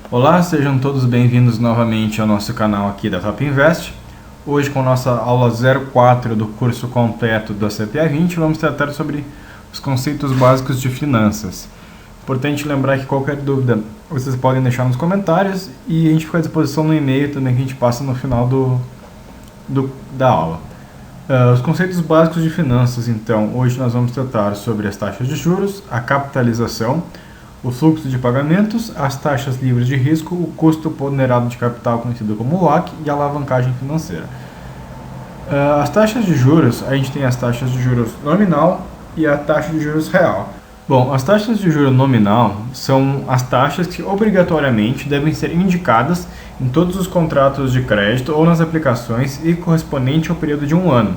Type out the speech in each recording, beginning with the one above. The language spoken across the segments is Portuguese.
Olá, sejam todos bem-vindos novamente ao nosso canal aqui da Top Invest. Hoje, com nossa aula 04 do curso completo da CPA 20, vamos tratar sobre os conceitos básicos de finanças. Importante lembrar que qualquer dúvida vocês podem deixar nos comentários e a gente fica à disposição no e-mail também que a gente passa no final da aula. Os conceitos básicos de finanças, então, hoje nós vamos tratar sobre as taxas de juros, a capitalização, o fluxo de pagamentos, as taxas livres de risco, o custo ponderado de capital, conhecido como WACC, e a alavancagem financeira. As taxas de juros, a gente tem as taxas de juros nominal e a taxa de juros real. Bom, as taxas de juros nominal são as taxas que obrigatoriamente devem ser indicadas em todos os contratos de crédito ou nas aplicações e correspondente ao período de um ano.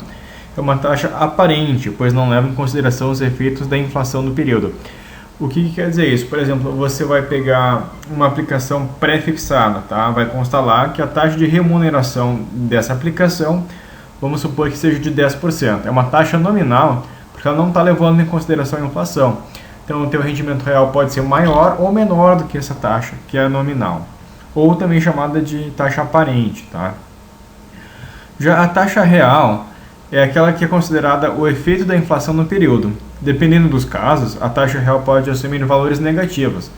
É uma taxa aparente, pois não leva em consideração os efeitos da inflação do período. O que quer dizer isso? Por exemplo, você vai pegar uma aplicação pré-fixada, tá? Vai constar lá que a taxa de remuneração dessa aplicação, vamos supor que seja de 10%. É uma taxa nominal, porque ela não está levando em consideração a inflação. Então, o teu rendimento real pode ser maior ou menor do que essa taxa, que é nominal. Ou também chamada de taxa aparente, tá? Já a taxa real é aquela que é considerada o efeito da inflação no período. Dependendo dos casos, a taxa real pode assumir valores negativos.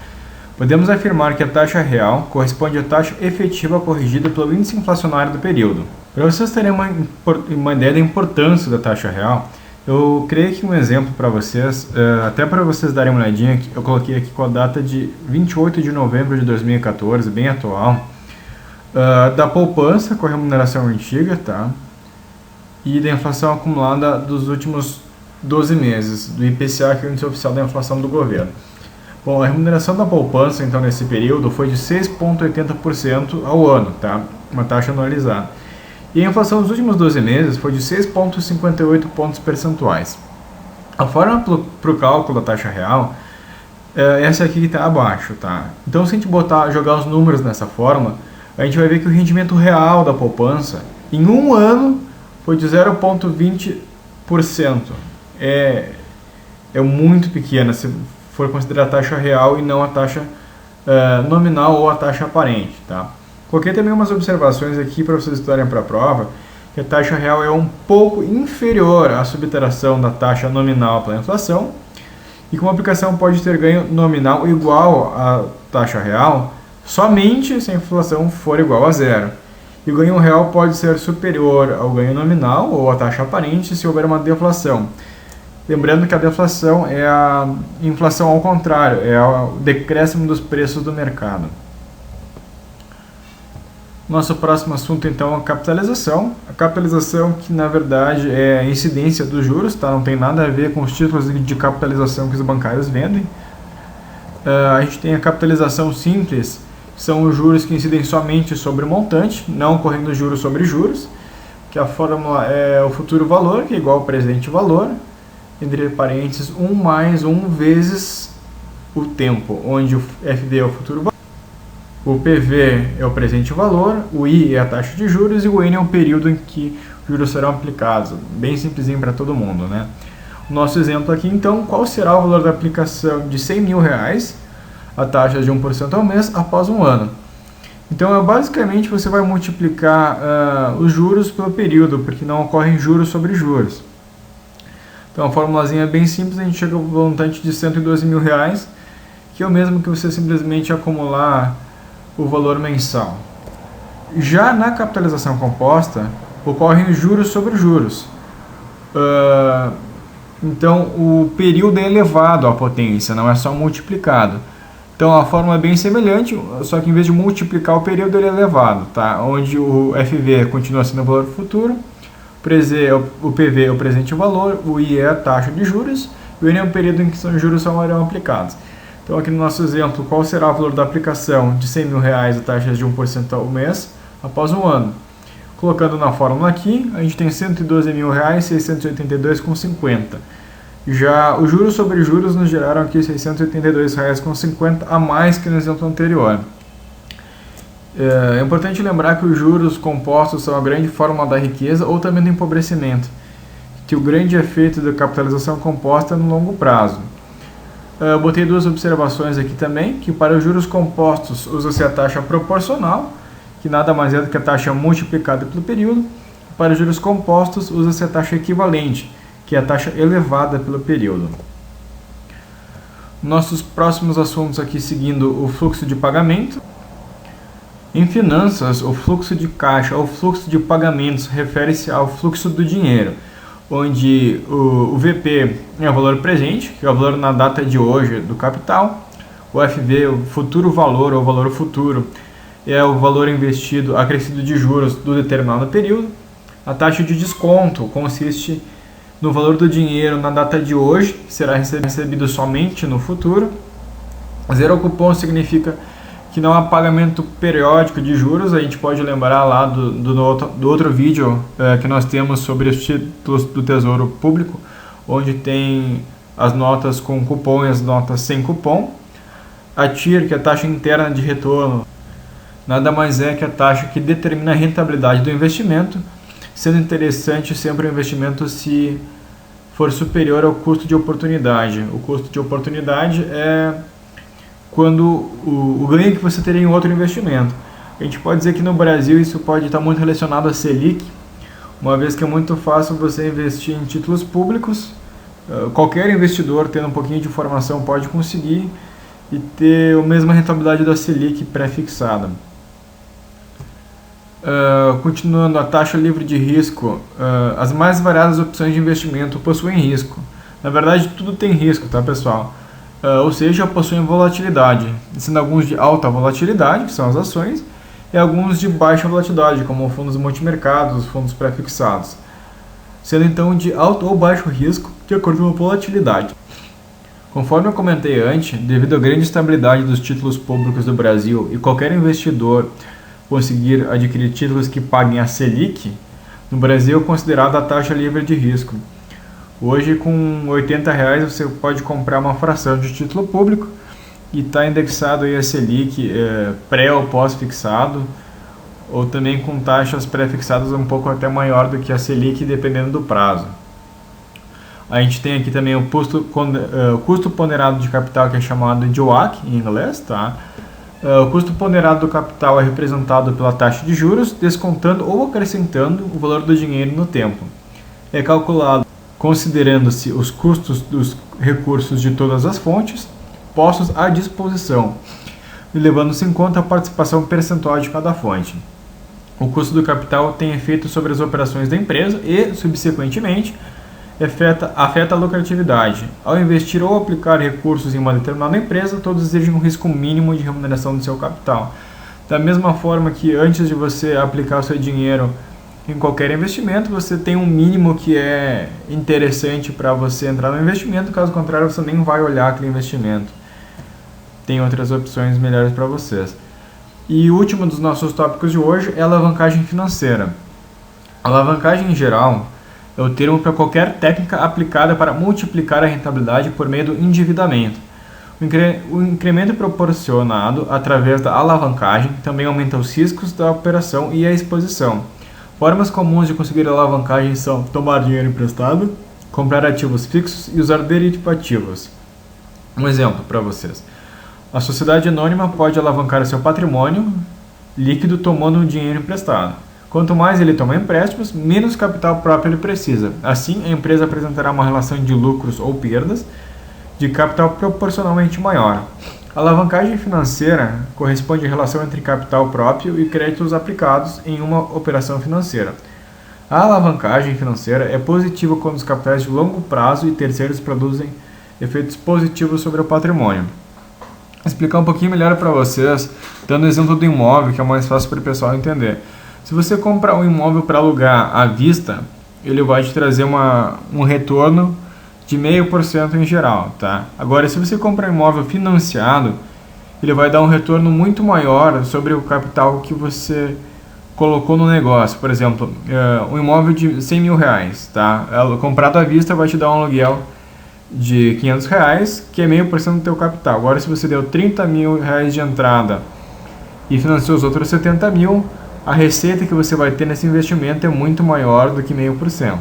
Podemos afirmar que a taxa real corresponde à taxa efetiva corrigida pelo índice inflacionário do período. Para vocês terem uma ideia da importância da taxa real, eu criei aqui um exemplo para vocês, até para vocês darem uma olhadinha, eu coloquei aqui com a data de 28 de novembro de 2014, bem atual, da poupança com a remuneração antiga, tá? E da inflação acumulada dos últimos 12 meses, do IPCA, que é o índice oficial da inflação do governo. Bom, a remuneração da poupança, então, nesse período, foi de 6,80% ao ano, tá? Uma taxa anualizada. E a inflação dos últimos 12 meses foi de 6,58 pontos percentuais. A forma para o cálculo da taxa real é essa aqui que está abaixo, tá? Então, se a gente jogar os números nessa fórmula, a gente vai ver que o rendimento real da poupança, em um ano, foi de 0,20%. É muito pequena se for considerar a taxa real e não a taxa nominal ou a taxa aparente, tá? Coloquei também umas observações aqui para vocês estudarem para a prova, que a taxa real é um pouco inferior à subtração da taxa nominal pela inflação e que uma aplicação pode ter ganho nominal igual à taxa real somente se a inflação for igual a zero. E o ganho real pode ser superior ao ganho nominal ou à taxa aparente se houver uma deflação. Lembrando que a deflação é a inflação ao contrário, é o decréscimo dos preços do mercado. Nosso próximo assunto, então, é a capitalização. A capitalização, que na verdade é a incidência dos juros, tá? Não tem nada a ver com os títulos de capitalização que os bancários vendem. A gente tem a capitalização simples, são os juros que incidem somente sobre o montante, não correndo juros sobre juros, que a fórmula é o futuro valor, que é igual ao presente valor, entre parênteses, 1 mais 1 vezes o tempo, onde o FV é o futuro valor, o PV é o presente valor, o I é a taxa de juros e o N é o período em que os juros serão aplicados. Bem simplesinho para todo mundo, né? O nosso exemplo aqui, então, qual será o valor da aplicação de R$100 mil, a taxa de 1% ao mês, após um ano? Então, basicamente, você vai multiplicar os juros pelo período, porque não ocorrem juros sobre juros. Então, a formulazinha é bem simples, a gente chega ao montante de R$112 mil, que é o mesmo que você simplesmente acumular o valor mensal. Já na capitalização composta, ocorrem juros sobre juros. Então, o período é elevado à potência, não é só multiplicado. Então, a fórmula é bem semelhante, só que em vez de multiplicar o período, ele é elevado, tá? Onde o FV continua sendo o valor futuro, o PV é o presente valor, o I é a taxa de juros, e o N é o período em que os juros serão aplicados. Então, aqui no nosso exemplo, qual será o valor da aplicação de R$100 mil a taxa de 1% ao mês após um ano? Colocando na fórmula aqui, a gente tem R$112 mil, 682,50. Já os juros sobre juros nos geraram aqui R$682,50 a mais que no exemplo anterior. É importante lembrar que os juros compostos são a grande fórmula da riqueza ou também do empobrecimento, que o grande efeito da capitalização composta é no longo prazo. Eu botei duas observações aqui também, que para os juros compostos usa-se a taxa proporcional, que nada mais é do que a taxa multiplicada pelo período. Para os juros compostos usa-se a taxa equivalente, que é a taxa elevada pelo período. Nossos próximos assuntos aqui seguindo o fluxo de pagamento. Em finanças, o fluxo de caixa ou fluxo de pagamentos refere-se ao fluxo do dinheiro, onde o VP é o valor presente, que é o valor na data de hoje do capital, o FV, o futuro valor ou valor futuro, é o valor investido acrescido de juros do determinado período. A taxa de desconto consiste no valor do dinheiro na data de hoje, que será recebido somente no futuro. Zero cupom significa que não há pagamento periódico de juros. A gente pode lembrar lá do outro vídeo que nós temos sobre os títulos do Tesouro Público, onde tem as notas com cupom e as notas sem cupom. A TIR, que é a taxa interna de retorno, nada mais é que a taxa que determina a rentabilidade do investimento, sendo interessante sempre o investimento se for superior ao custo de oportunidade. O custo de oportunidade é quando o ganho que você teria em outro investimento. A gente pode dizer que no Brasil isso pode estar muito relacionado a Selic, uma vez que é muito fácil você investir em títulos públicos. Qualquer investidor tendo um pouquinho de informação pode conseguir e ter a mesma rentabilidade da Selic pré-fixada. Continuando, a taxa livre de risco, as mais variadas opções de investimento possuem risco. Na verdade, tudo tem risco, tá, pessoal? Ou seja, possuem volatilidade, sendo alguns de alta volatilidade, que são as ações, e alguns de baixa volatilidade, como fundos multimercados, fundos pré-fixados, sendo então de alto ou baixo risco, de acordo com a volatilidade. Conforme eu comentei antes, devido à grande estabilidade dos títulos públicos do Brasil e qualquer investidor conseguir adquirir títulos que paguem a Selic, no Brasil é considerada a taxa livre de risco. Hoje, com R$80 você pode comprar uma fração de título público e está indexado aí a Selic pré ou pós-fixado, ou também com taxas pré-fixadas um pouco até maior do que a Selic, dependendo do prazo. A gente tem aqui também o custo ponderado de capital, que é chamado de WACC em inglês, tá? O custo ponderado do capital é representado pela taxa de juros, descontando ou acrescentando o valor do dinheiro no tempo. É calculado considerando-se os custos dos recursos de todas as fontes postos à disposição e levando-se em conta a participação percentual de cada fonte. O custo do capital tem efeito sobre as operações da empresa e, subsequentemente, afeta a lucratividade. Ao investir ou aplicar recursos em uma determinada empresa, todos exigem um risco mínimo de remuneração do seu capital. Da mesma forma que antes de você aplicar o seu dinheiro em qualquer investimento, você tem um mínimo que é interessante para você entrar no investimento, caso contrário você nem vai olhar aquele investimento. Tem outras opções melhores para vocês. E o último dos nossos tópicos de hoje é a alavancagem financeira. A alavancagem em geral é o termo para qualquer técnica aplicada para multiplicar a rentabilidade por meio do endividamento. O incremento proporcionado através da alavancagem também aumenta os riscos da operação e a exposição. Formas comuns de conseguir alavancagem são tomar dinheiro emprestado, comprar ativos fixos e usar derivativos. Um exemplo para vocês. A sociedade anônima pode alavancar seu patrimônio líquido tomando dinheiro emprestado. Quanto mais ele toma empréstimos, menos capital próprio ele precisa. Assim, a empresa apresentará uma relação de lucros ou perdas de capital proporcionalmente maior. A alavancagem financeira corresponde à relação entre capital próprio e créditos aplicados em uma operação financeira. A alavancagem financeira é positiva quando os capitais de longo prazo e terceiros produzem efeitos positivos sobre o patrimônio. Vou explicar um pouquinho melhor para vocês, dando o exemplo do imóvel, que é mais fácil para o pessoal entender. Se você comprar um imóvel para alugar à vista, ele vai te trazer um retorno de 0,5% em geral, tá? Agora, se você comprar um imóvel financiado, ele vai dar um retorno muito maior sobre o capital que você colocou no negócio. Por exemplo, um imóvel de R$100 mil, tá? Comprado à vista vai te dar um aluguel de R$500, que é 0,5% do teu capital. Agora, se você deu R$30 mil de entrada e financiou os outros 70 mil, a receita que você vai ter nesse investimento é muito maior do que 0,5%.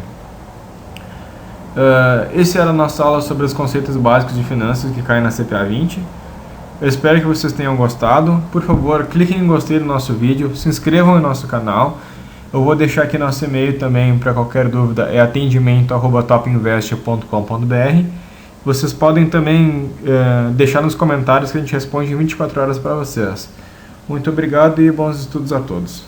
Esse era a nossa aula sobre os conceitos básicos de finanças que caem na CPA 20. Eu espero que vocês tenham gostado. Por favor, cliquem em gostei do nosso vídeo, se inscrevam no nosso canal. Eu vou deixar aqui nosso e-mail também para qualquer dúvida, é atendimento@topinvest.com.br. Vocês podem também deixar nos comentários que a gente responde em 24 horas para vocês. Muito obrigado e bons estudos a todos.